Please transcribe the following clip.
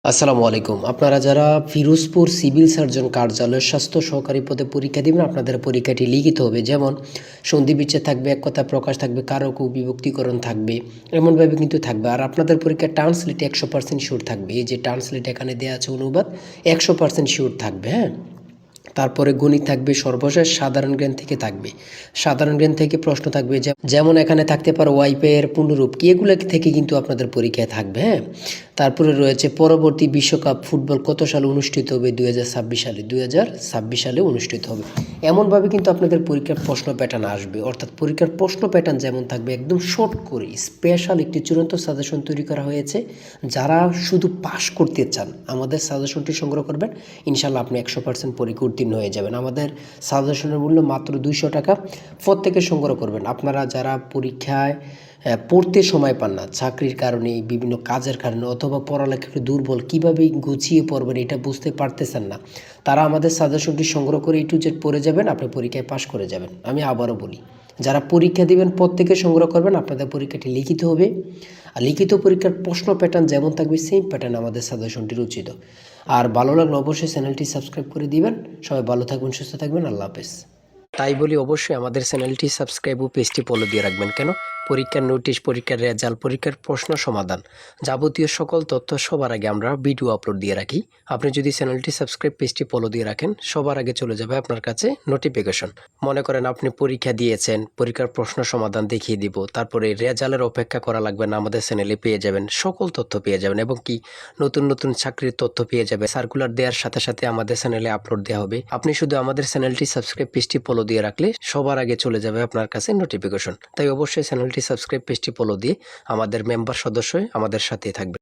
আসসালামু আলাইকুম। আপনারা যারা ফিরোজপুর সিভিল সার্জন কার্যালয়ের স্বাস্থ্য সহকারী পদে পরীক্ষা দিবেন, আপনাদের পরীক্ষাটি লিখিত হবে। যেমন সন্ধি বিচ্ছেদ থাকবে, এক কথা প্রকাশ থাকবে, কারক ও বিভক্তিকরণ থাকবে, এমনভাবে কিন্তু থাকবে। আর আপনাদের পরীক্ষার ট্রান্সলেট 100% শিওর থাকবে। এই যে ট্রান্সলেট এখানে দেওয়া আছে অনুবাদ 100% শিওর থাকবে, হ্যাঁ। তারপরে গণিত থাকবে, সর্বশেষ সাধারণ জ্ঞান থেকে থাকবে। সাধারণ জ্ঞান থেকে প্রশ্ন থাকবে, যেমন এখানে থাকতে পারে ওয়াইফাইয়ের পূর্ণরূপ কি, এগুলো থেকে কিন্তু আপনাদের পরীক্ষায় থাকবে, হ্যাঁ। তারপরে রয়েছে পরবর্তী বিশ্বকাপ ফুটবল কত সালে অনুষ্ঠিত হবে, 2026 সালে। 2026 সালে অনুষ্ঠিত হবে। এমনভাবে কিন্তু আপনাদের পরীক্ষার প্রশ্ন প্যাটার্ন আসবে, অর্থাৎ পরীক্ষার প্রশ্ন প্যাটার্ন যেমন থাকবে একদম শর্ট করে স্পেশাল একটি চূড়ান্ত সাজেশন তৈরি করা হয়েছে। যারা শুধু পাস করতে চান আমাদের সাজেশনটি সংগ্রহ করবেন, ইনশাল্লাহ আপনি 100% পরীক্ষা উত্তীর্ণ হয়ে যাবেন। আমাদের সাজেশনের মূল্য মাত্র 200 টাকা। প্রত্যেকে সংগ্রহ করবেন। আপনারা যারা পরীক্ষায় পড়তে সময় পান না, চাকরির কারণে, বিভিন্ন কাজের কারণে, অথবা পড়ালেখার দুর্বল, কীভাবে গুছিয়ে পড়বেন এটা বুঝতে পারতেছেন না, তারা আমাদের সাজেশনটি সংগ্রহ করে A to Z পড়ে যাবেন, আপনি পরীক্ষায় পাশ করে যাবেন। আমি আবারও বলি, যারা পরীক্ষা দিবেন প্রত্যেকে সংগ্রহ করবেন। আপনাদের পরীক্ষাটি লিখিত হবে, আর লিখিত পরীক্ষার প্রশ্ন প্যাটার্ন যেমন থাকবে সেম প্যাটার্ন আমাদের সাজেশনটি রচিত। আর ভালো লাগলে অবশ্যই চ্যানেলটি সাবস্ক্রাইব করে দিবেন। সবাই ভালো থাকবেন, সুস্থ থাকবেন। আল্লাহ হাফেজ। তাই বলি অবশ্যই আমাদের চ্যানেলটি সাবস্ক্রাইব ও পেজটি ফলো দিয়ে রাখবেন। কেন? পরীক্ষার নোটিশ, পরীক্ষার রেজাল্ট, পরীক্ষার প্রশ্ন সমাধান, যাবতীয় সকল তথ্য সবার আগে আমরা ভিডিও আপলোড দিয়ে রাখি। আপনি যদি চ্যানেলটি সাবস্ক্রাইব, পেজটি ফলো দিয়ে রাখেন, সবার আগে চলে যাবে আপনার কাছে নোটিফিকেশন। মনে করেন আপনি পরীক্ষা দিয়েছেন, পরীক্ষার প্রশ্ন সমাধান দেখিয়ে দিব, তারপরে রেজাল্টের অপেক্ষা করা লাগবে না, আমাদের চ্যানেলে পেয়ে যাবেন, সকল তথ্য পেয়ে যাবেন, এবং কি নতুন নতুন চাকরির তথ্য পেয়ে যাবে। সার্কুলার দেওয়ার সাথে সাথে আমাদের চ্যানেলে আপলোড দেওয়া হবে। আপনি শুধু আমাদের চ্যানেলটি সাবস্ক্রাইব, পেজটি ফলো দিয়ে রাখলে সবার আগে চলে যাবে আপনার কাছে নোটিফিকেশন। তাই অবশ্যই চ্যানেলটি সাবস্ক্রাইব, পেজটি ফলো দিয়ে আমাদের মেম্বার সদস্য হয়ে আমাদের সাথেই থাকবে।